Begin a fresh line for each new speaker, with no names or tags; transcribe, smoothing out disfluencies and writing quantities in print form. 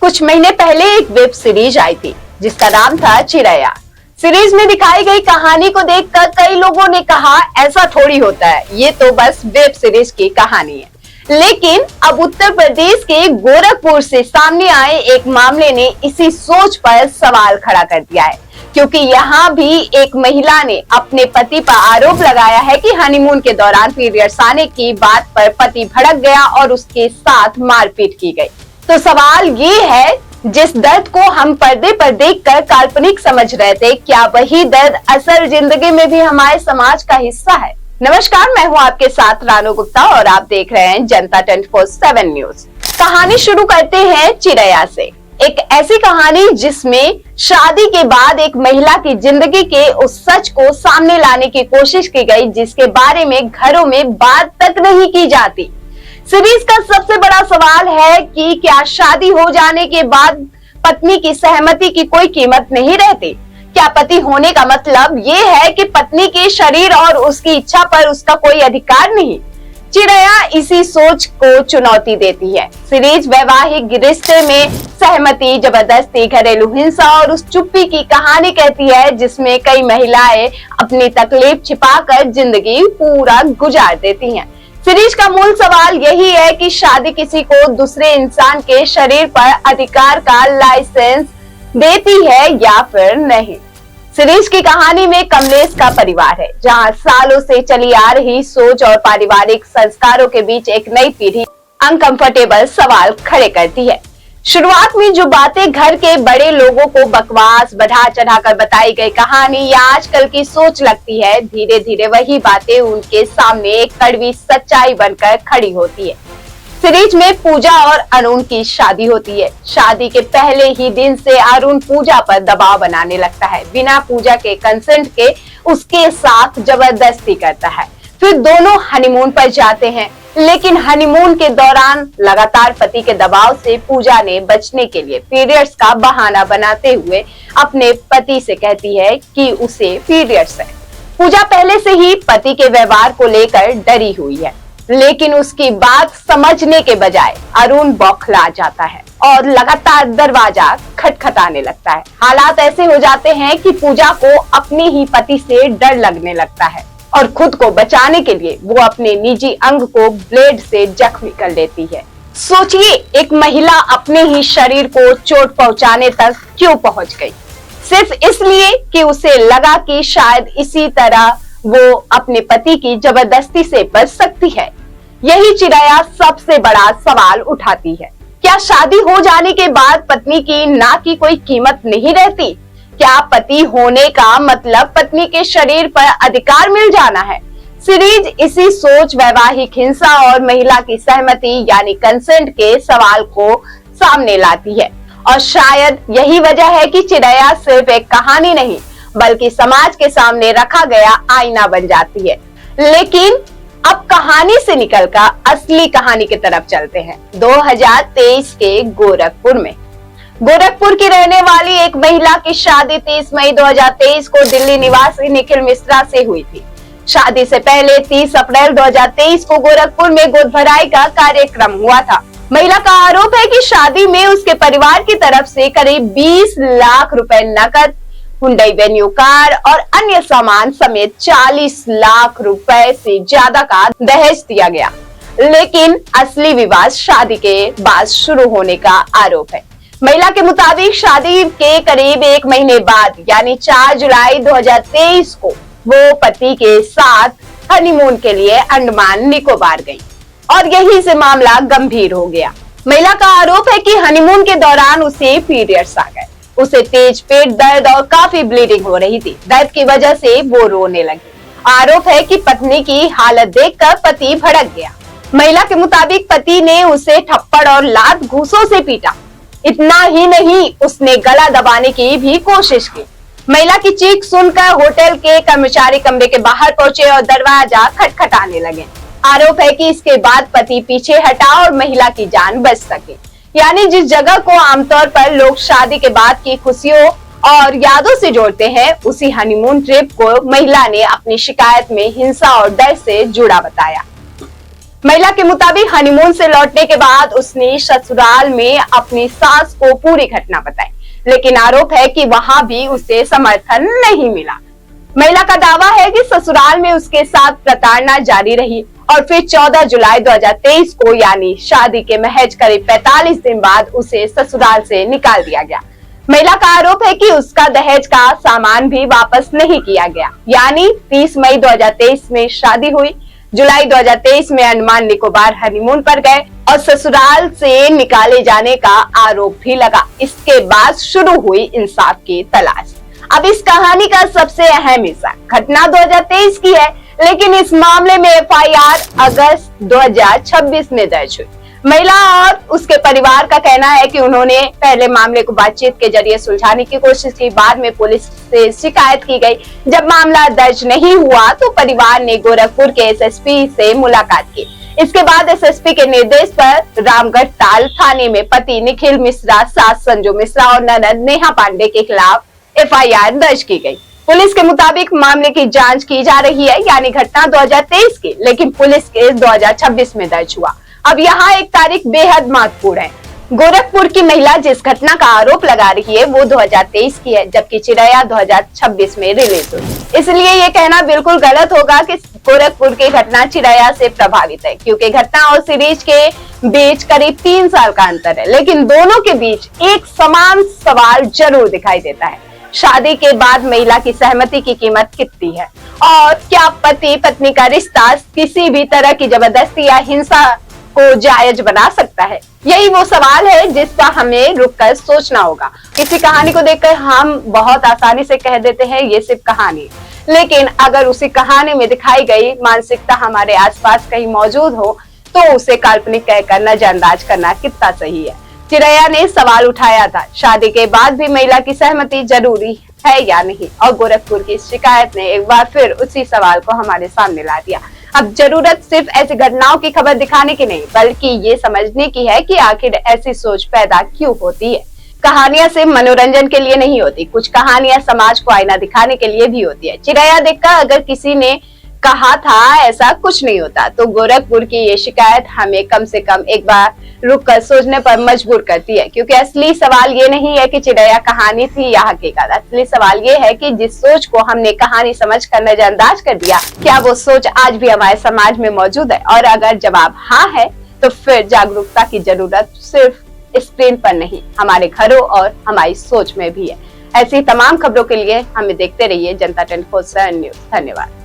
कुछ महीने पहले एक वेब सीरीज आई थी जिसका नाम था चिड़ैया। सीरीज में दिखाई गई कहानी को देखकर कई लोगों ने कहा ऐसा थोड़ी होता है, ये तो बस वेब सीरीज की कहानी है। लेकिन अब उत्तर प्रदेश के गोरखपुर से सामने आए एक मामले ने इसी सोच पर सवाल खड़ा कर दिया है, क्योंकि यहाँ भी एक महिला ने अपने पति पर आरोप लगाया है कि हनीमून के दौरान पीरियड्स आने की बात पर पति भड़क गया और उसके साथ मारपीट की गई। तो सवाल ये है, जिस दर्द को हम पर्दे पर देखकर काल्पनिक समझ रहे थे, क्या वही दर्द असल जिंदगी में भी हमारे समाज का हिस्सा है? नमस्कार, मैं हूं आपके साथ रानू गुप्ता और आप देख रहे हैं जनता 24/7 न्यूज। कहानी शुरू करते हैं चिड़ैया से। एक ऐसी कहानी जिसमें शादी के बाद एक महिला की जिंदगी के उस सच को सामने लाने की कोशिश की गई जिसके बारे में घरों में बात तक नहीं की जाती। सीरीज का सबसे बड़ा सवाल है कि क्या शादी हो जाने के बाद पत्नी की सहमति की कोई कीमत नहीं रहती? क्या पति होने का मतलब ये है कि पत्नी के शरीर और उसकी इच्छा पर उसका कोई अधिकार नहीं? चिड़ैया इसी सोच को चुनौती देती है। सीरीज वैवाहिक रिश्ते में सहमति, जबरदस्ती, घरेलू हिंसा और उस चुप्पी की कहानी कहती है जिसमें कई महिलाएं अपनी तकलीफ छिपाकर जिंदगी पूरा गुजार देती हैं। सीरीज का मूल सवाल यही है कि शादी किसी को दूसरे इंसान के शरीर पर अधिकार का लाइसेंस देती है या फिर नहीं। सीरीज की कहानी में कमलेश का परिवार है, जहां सालों से चली आ रही सोच और पारिवारिक संस्कारों के बीच एक नई पीढ़ी अनकंफर्टेबल सवाल खड़े करती है। शुरुआत में जो बातें घर के बड़े लोगों को बकवास बढ़ा चढ़ाकर बताई गई कहानी या आजकल की सोच लगती है, धीरे धीरे वही बातें उनके सामने एक कड़वी सच्चाई बनकर खड़ी होती है। सीरीज में पूजा और अरुण की शादी होती है। शादी के पहले ही दिन से अरुण पूजा पर दबाव बनाने लगता है, बिना पूजा के कंसेंट के उसके साथ जबरदस्ती करता है। फिर दोनों हनीमून पर जाते हैं, लेकिन हनीमून के दौरान लगातार पति के दबाव से पूजा ने बचने के लिए पीरियड्स का बहाना बनाते हुए अपने पति से कहती है कि उसे पीरियड्स है। पूजा पहले से ही पति के व्यवहार को लेकर डरी हुई है, लेकिन उसकी बात समझने के बजाय अरुण बौखला जाता है और लगातार दरवाजा खटखटाने लगता है। हालात ऐसे हो जाते हैं कि पूजा को अपने ही पति से डर लगने लगता है और खुद को बचाने के लिए वो अपने निजी अंग को ब्लेड से जख्मी कर लेती है। सोचिए, एक महिला अपने ही शरीर को चोट पहुंचाने तक क्यों पहुंच गई? सिर्फ इसलिए कि उसे लगा कि शायद इसी तरह वो अपने पति की जबरदस्ती से बच सकती है। यही चिड़ैया सबसे बड़ा सवाल उठाती है। क्या शादी हो जाने के बाद पत्नी की ना की कोई कीमत नहीं रहती? क्या पति होने का मतलब पत्नी के शरीर पर अधिकार मिल जाना है? सीरीज इसी सोच, वैवाहिक हिंसा और महिला की सहमति यानी कंसेंट के सवाल को सामने लाती है। और शायद यही वजह है कि चिड़ैया सिर्फ एक कहानी नहीं बल्कि समाज के सामने रखा गया आईना बन जाती है। लेकिन अब कहानी से निकलकर असली कहानी की तरफ चलते हैं। 2023 के गोरखपुर में गोरखपुर की रहने वाली एक महिला की शादी 30 मई 2023 को दिल्ली निवासी निखिल मिश्रा से हुई थी। शादी से पहले 30 अप्रैल 2023 को गोरखपुर में गोद भराई का कार्यक्रम हुआ था। महिला का आरोप है कि शादी में उसके परिवार की तरफ से करीब 20 लाख रुपए नकद, हुंडई वेन्यू कार और अन्य सामान समेत 40 लाख रुपए से ज्यादा का दहेज दिया गया। लेकिन असली विवाद शादी के बाद शुरू होने का आरोप है। महिला के मुताबिक शादी के करीब एक महीने बाद यानी 4 जुलाई 2023 को वो पति के साथ हनीमून के लिए अंडमान निकोबार गई और यहीं से मामला गंभीर हो गया। महिला का आरोप है कि हनीमून के दौरान उसे पीरियड्स आ गए। उसे तेज पेट दर्द और काफी ब्लीडिंग हो रही थी। दर्द की वजह से वो रोने लगी। आरोप है कि पत्नी की हालत देखकर पति भड़क गया। महिला के मुताबिक पति ने उसे थप्पड़ और लात घूंसों से पीटा। इतना ही नहीं, उसने गला दबाने की भी कोशिश की। महिला की चीख सुनकर होटल के कर्मचारी कमरे के बाहर पहुंचे और दरवाजा खटखटाने लगे। आरोप है कि इसके बाद पति पीछे हटा और महिला की जान बच सके। यानी जिस जगह को आमतौर पर लोग शादी के बाद की खुशियों और यादों से जोड़ते हैं, उसी हनीमून ट्रिप को महिला ने अपनी शिकायत में हिंसा और डर से जुड़ा बताया। महिला के मुताबिक हनीमून से लौटने के बाद उसने ससुराल में अपनी सास को पूरी घटना बताई, लेकिन आरोप है कि वहां भी उसे समर्थन नहीं मिला। महिला का दावा है कि ससुराल में उसके साथ प्रताड़ना जारी रही और फिर 14 जुलाई 2023 को यानी शादी के महज करीब 45 दिन बाद उसे ससुराल से निकाल दिया गया। महिला का आरोप है कि उसका दहेज का सामान भी वापस नहीं किया गया। यानी 30 मई 2023 में शादी हुई, जुलाई 2023 में अंडमान निकोबार हनीमून पर गए और ससुराल से निकाले जाने का आरोप भी लगा। इसके बाद शुरू हुई इंसाफ की तलाश। अब इस कहानी का सबसे अहम हिस्सा, घटना 2023 की है, लेकिन इस मामले में एफआईआर अगस्त 2026 में दर्ज हुई। महिला और उसके परिवार का कहना है कि उन्होंने पहले मामले को बातचीत के जरिए सुलझाने की कोशिश की, बाद में पुलिस से शिकायत की गई। जब मामला दर्ज नहीं हुआ तो परिवार ने गोरखपुर के एसएसपी से मुलाकात की। इसके बाद एसएसपी के निर्देश पर रामगढ़ ताल थाने में पति निखिल मिश्रा, सास संजू मिश्रा और ननद नेहा पांडे के खिलाफ एफआईआर दर्ज की गई। पुलिस के मुताबिक मामले की जांच की जा रही है, यानी घटना 2023 की, लेकिन पुलिस केस 2026 में दर्ज हुआ। अब यहाँ एक तारीख बेहद महत्वपूर्ण है। गोरखपुर की महिला जिस घटना का आरोप लगा रही है वो 2023 की है, जबकि चिरैया 2026 में रिलीज हुई। इसलिए ये कहना बिल्कुल गलत होगा कि गोरखपुर की घटना चिरैया से प्रभावित है, क्योंकि घटना और सीरीज के बीच करीब 3 साल का अंतर है, लेकिन दोनों के बीच एक समान सवाल जरूर दिखाई देता है। शादी के बाद महिला की सहमति की कीमत कितनी है और क्या पति पत्नी का रिश्ता किसी भी तरह की जबरदस्ती या हिंसा को जायज बना सकता है? यही वो सवाल है जिस पर हमें रुककर सोचना होगा। किसी कहानी को देखकर हम बहुत आसानी से कह देते हैं ये सिर्फ कहानी, लेकिन अगर उसी कहानी में दिखाई गई मानसिकता हमारे आसपास कहीं मौजूद हो तो उसे काल्पनिक कहकर नजरअंदाज करना कितना सही है। चिरैया ने सवाल उठाया था, शादी के बाद भी महिला की सहमति जरूरी है या नहीं, और गोरखपुर की शिकायत ने एक बार फिर उसी सवाल को हमारे सामने ला दिया। अब जरूरत सिर्फ ऐसी घटनाओं की खबर दिखाने की नहीं, बल्कि ये समझने की है कि आखिर ऐसी सोच पैदा क्यों होती है। कहानियां सिर्फ मनोरंजन के लिए नहीं होती, कुछ कहानियां समाज को आईना दिखाने के लिए भी होती है। चिरैया देखकर अगर किसी ने कहा था ऐसा कुछ नहीं होता, तो गोरखपुर की ये शिकायत हमें कम से कम एक बार रुककर सोचने पर मजबूर करती है, क्योंकि असली सवाल ये नहीं है कि चिरैया कहानी थी या हकीकत। असली सवाल ये है कि जिस सोच को हमने कहानी समझकर नजरअंदाज कर दिया, क्या वो सोच आज भी हमारे समाज में मौजूद है? और अगर जवाब हाँ है तो फिर जागरूकता की जरूरत सिर्फ स्क्रीन पर नहीं, हमारे घरों और हमारी सोच में भी है। ऐसी तमाम खबरों के लिए हमें देखते रहिए जनता 24/7 न्यूज। धन्यवाद।